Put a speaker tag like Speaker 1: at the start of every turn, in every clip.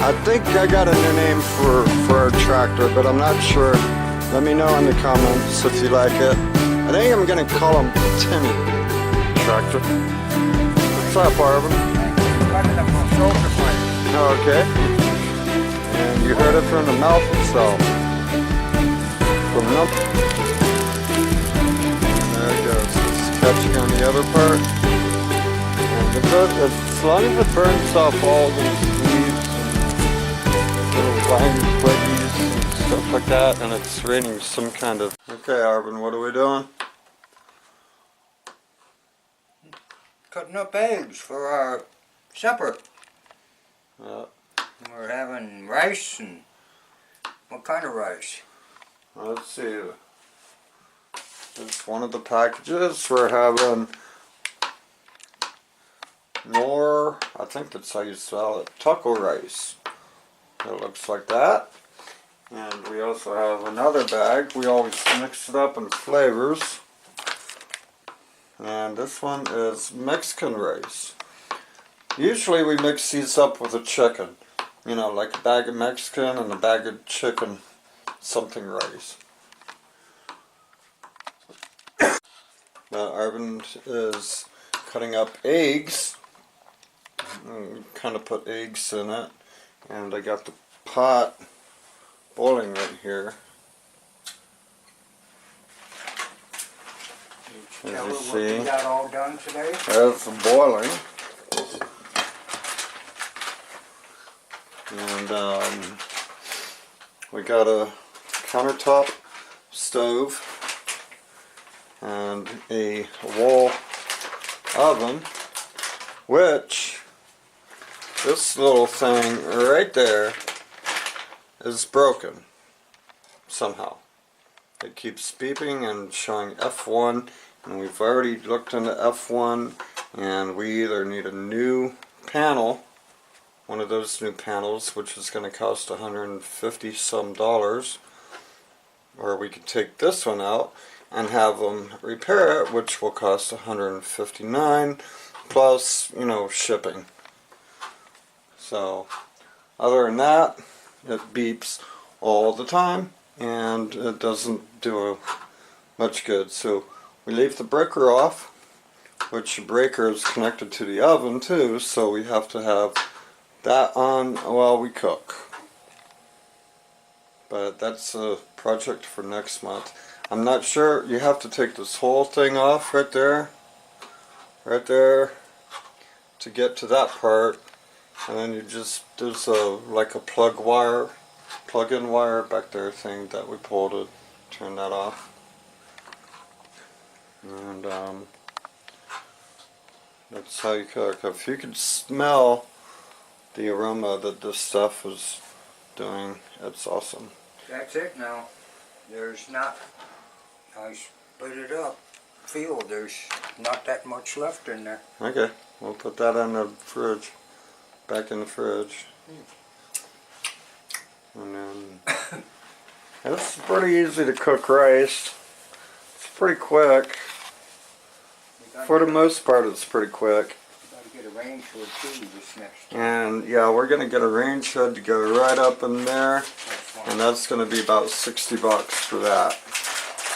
Speaker 1: I think I got a new name for our tractor, but I'm not sure. Let me know in the comments if you like it. I think I'm gonna call him Timmy Tractor. What's up, Arvin? Okay. And you heard it from the mouth itself. From the there it goes. It's catching on the other part. And as long as it burns off all those leaves and little vine twiggies and stuff like that, and it's raining some kind of... Okay, Arvin, what are we doing?
Speaker 2: Cutting up eggs for our supper.
Speaker 1: Yeah.
Speaker 2: We're having rice, and what kind of rice?
Speaker 1: Let's see. It's one of the packages. We're having more, I think that's how you spell it, taco rice. It looks like that. And we also have another bag. We always mix it up in flavors. And this one is Mexican rice. Usually we mix these up with a chicken. You know, like a bag of Mexican and a bag of chicken something rice. Arvin is cutting up eggs. Kind of put eggs in it. And I got the pot boiling right here. As you see,
Speaker 2: we got all done today?
Speaker 1: it's boiling. And we got a countertop stove and a wall oven, which this little thing right there is broken somehow. It keeps beeping and showing F1, and we've already looked into F1, and we either need a new panel, one of those new panels, which is going to cost $150 some, or we could take this one out and have them repair it, which will cost $159 plus, you know, shipping. So other than that, it beeps all the time and it doesn't do much good. So we leave the breaker off, which the breaker is connected to the oven too, so we have to have that on while we cook. But that's a project for next month. I'm not sure, you have to take this whole thing off right there to get to that part, and then you just, there's a like a plug-in wire back there thing that we pull to turn that off. And that's how you cook. If you could smell the aroma that this stuff is doing, it's awesome.
Speaker 2: That's it now. There's not, I split it up. Feel there's not that much left in there.
Speaker 1: Okay, we'll put that in the fridge, back in the fridge. And then, it's pretty easy to cook rice. It's pretty quick. For the most part, it's pretty quick.
Speaker 2: Gotta get a range hood too this next time.
Speaker 1: And yeah, we're gonna get a range hood to go right up in there, and that's gonna be about $60 for that.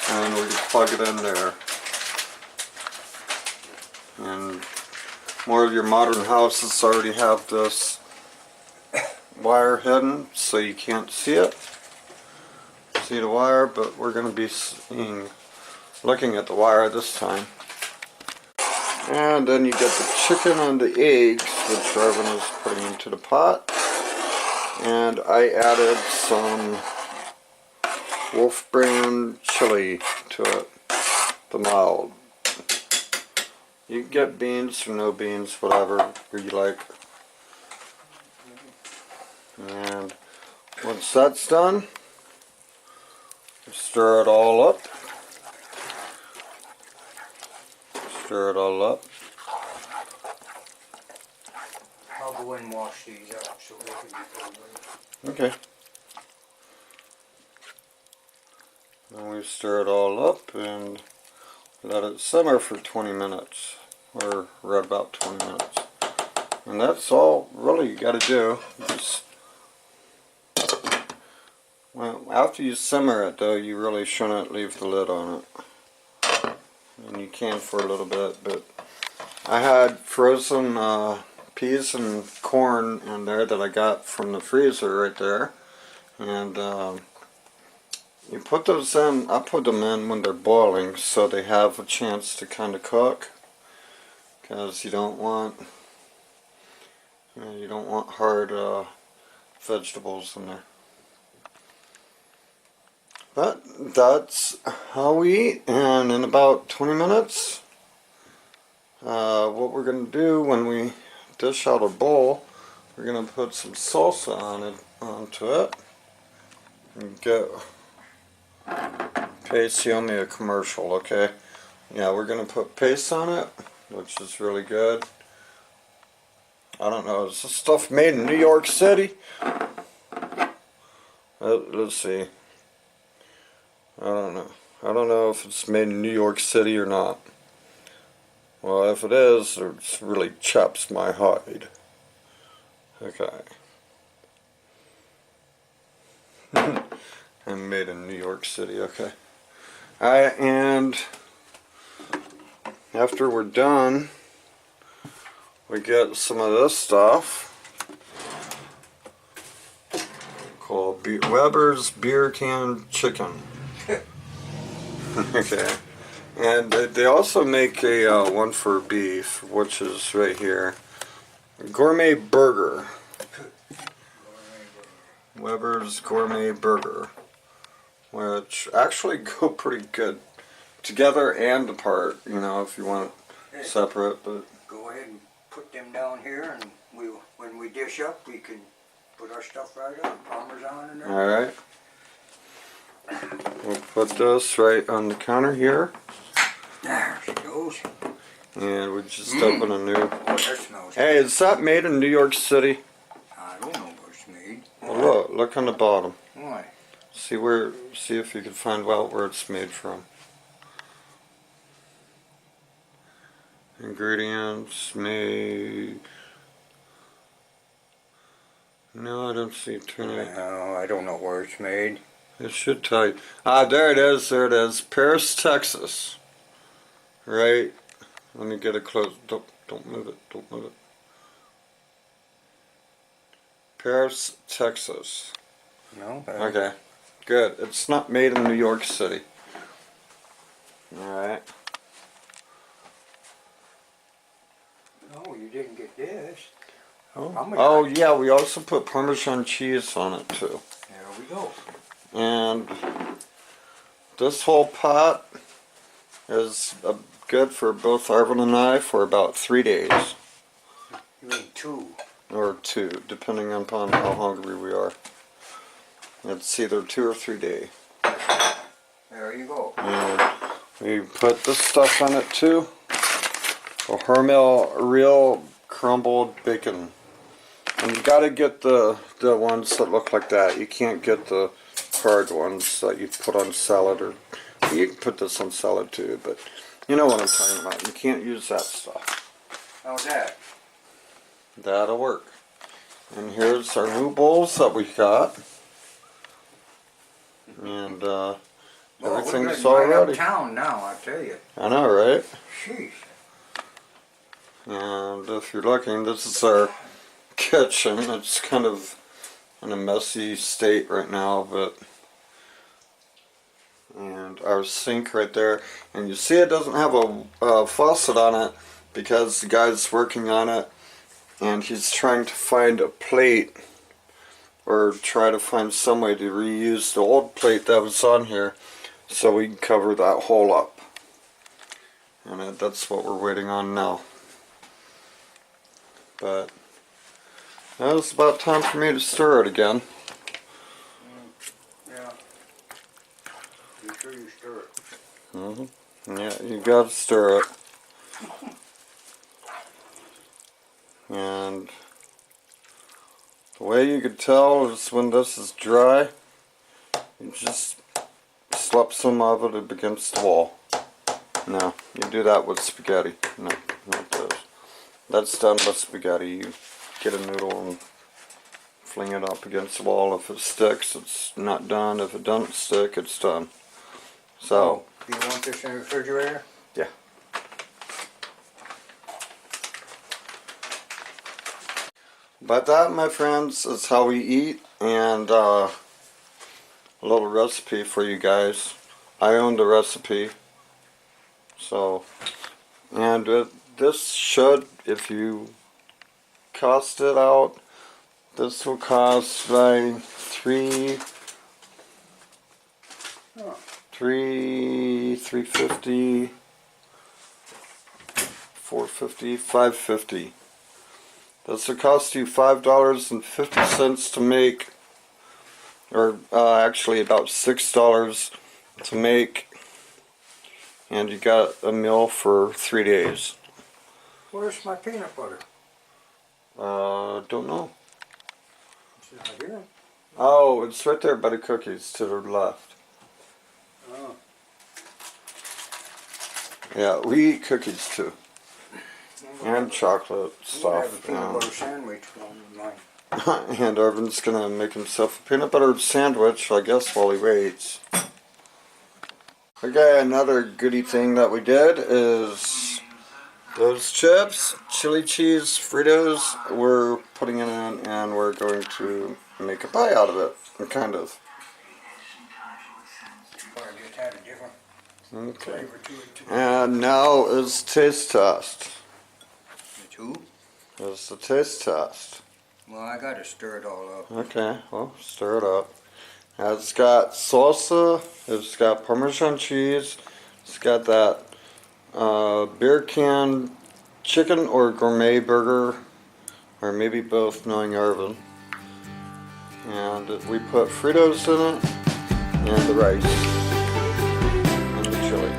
Speaker 1: And we can plug it in there. And more of your modern houses already have this wire hidden, so you can't see it. See the wire, but we're gonna be looking at the wire this time. And then you get the chicken and the eggs, which Arvin is putting into the pot. And I added some Wolf brand chili to it, the mild. You can get beans or no beans, whatever you like. And once that's done, stir it all up. Stir it all up.
Speaker 2: I'll go and wash these up so they can be covered.
Speaker 1: Okay. Then we stir it all up and let it simmer for 20 minutes, or right about 20 minutes. And that's all really you got to do. Just Well, after you simmer it though, you really shouldn't leave the lid on it. And you can for a little bit, but I had frozen peas and corn in there that I got from the freezer right there. And you put those in, I put them in when they're boiling so they have a chance to kind of cook. Because you don't want, you don't want hard vegetables in there. But that's how we eat, and in about 20 minutes, what we're going to do when we dish out a bowl, we're going to put some salsa onto it. And get paste, you owe me a commercial, okay? Yeah, we're going to put paste on it, which is really good. I don't know, is this stuff made in New York City? Let's see. I don't know. I don't know if it's made in New York City or not. Well, if it is, it really chaps my hide. Okay. I'm made in New York City, okay. Alright, and after we're done, we get some of this stuff called Weber's Beer Can Chicken. Okay, and they also make a one for beef, which is right here. Gourmet Burger. Weber's Gourmet Burger, which actually go pretty good together and apart. You know, if you want it separate, but
Speaker 2: Go ahead and put them down here, and when we dish up, we can put our stuff right up, Parmesan and everything.
Speaker 1: all right. We'll put this right on the counter here.
Speaker 2: There she goes.
Speaker 1: And we just open a new.
Speaker 2: Oh, that smells
Speaker 1: Hey,
Speaker 2: good.
Speaker 1: is that made in New York City?
Speaker 2: I don't know where it's made.
Speaker 1: Well, look on the bottom.
Speaker 2: Why?
Speaker 1: See if you can find out where it's made from. Ingredients made. No, I don't see it turning.
Speaker 2: No, I don't know where it's made.
Speaker 1: It should tell you. Ah, there it is. There it is. Paris, Texas. Right. Let me get it close. Don't move it. Don't move it. Paris, Texas.
Speaker 2: No.
Speaker 1: Okay. Good. It's not made in New York City. All right.
Speaker 2: No, you didn't get this.
Speaker 1: Oh yeah, we also put Parmesan cheese on it too.
Speaker 2: There we go.
Speaker 1: And this whole pot is good for both Arvin and I for about 3 days.
Speaker 2: You mean 2?
Speaker 1: Or 2, depending upon how hungry we are. It's either 2 or 3 days.
Speaker 2: There you go.
Speaker 1: And we put this stuff on it too. A Hormel real crumbled bacon. And you gotta get the ones that look like that. You can't get the hard ones that you put on salad, or you can put this on salad too, but you know what I'm talking about. You can't use that stuff.
Speaker 2: How's that?
Speaker 1: That'll work. And here's our new bowls that we got. And everything's all
Speaker 2: right
Speaker 1: ready.
Speaker 2: uptown now, I tell you.
Speaker 1: I know, right?
Speaker 2: Sheesh.
Speaker 1: And if you're looking, this is our kitchen. It's kind of in a messy state right now, but and our sink right there, and you see it doesn't have a faucet on it because the guy's working on it and he's trying to find a plate or try to find some way to reuse the old plate that was on here so we can cover that hole up, and that's what we're waiting on now. But now it's about time for me to stir it again.
Speaker 2: Yeah. Be sure you stir it.
Speaker 1: Yeah, you gotta stir it. And the way you could tell is when this is dry, you just slap some of it against the wall. No, you do that with spaghetti. No, not this. That's done with spaghetti. You get a noodle and fling it up against the wall. If it sticks, it's not done. If it doesn't stick, it's done. So,
Speaker 2: do you want this in the refrigerator?
Speaker 1: yeah. But that, my friends, is how we eat, and a little recipe for you guys. I own the recipe, so, and this should, if you cost it out, this will cost like $350, $450, $550. This will cost you $5.50 to make, or actually about $6 to make, and you got a meal for 3 days.
Speaker 2: Where's my peanut butter?
Speaker 1: Don't know.
Speaker 2: It's not here.
Speaker 1: Oh, it's right there by the cookies to the left.
Speaker 2: Oh.
Speaker 1: Yeah, we eat cookies too. And chocolate
Speaker 2: We'll have a
Speaker 1: stuff.
Speaker 2: peanut butter sandwich on mine.
Speaker 1: And Irvin's gonna make himself a peanut butter sandwich, I guess, while he waits. Okay, another goody thing that we did is those chips, chili cheese, Fritos, we're putting it in and we're going to make a pie out of it, kind of.
Speaker 2: Or just had a different
Speaker 1: Okay.
Speaker 2: flavor to it too.
Speaker 1: And now is taste test.
Speaker 2: The two?
Speaker 1: Is the taste test.
Speaker 2: Well, I gotta stir it all up.
Speaker 1: Okay, well, stir it up. It's got salsa, it's got Parmesan cheese, it's got that beer can chicken or gourmet burger, or maybe both, knowing Irvin. And we put Fritos in it, and the rice, and the chili.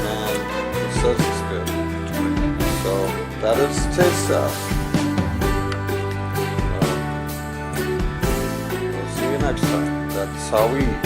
Speaker 1: And it says it's good. So, that is the taste test. We'll see you next time. That's how we eat.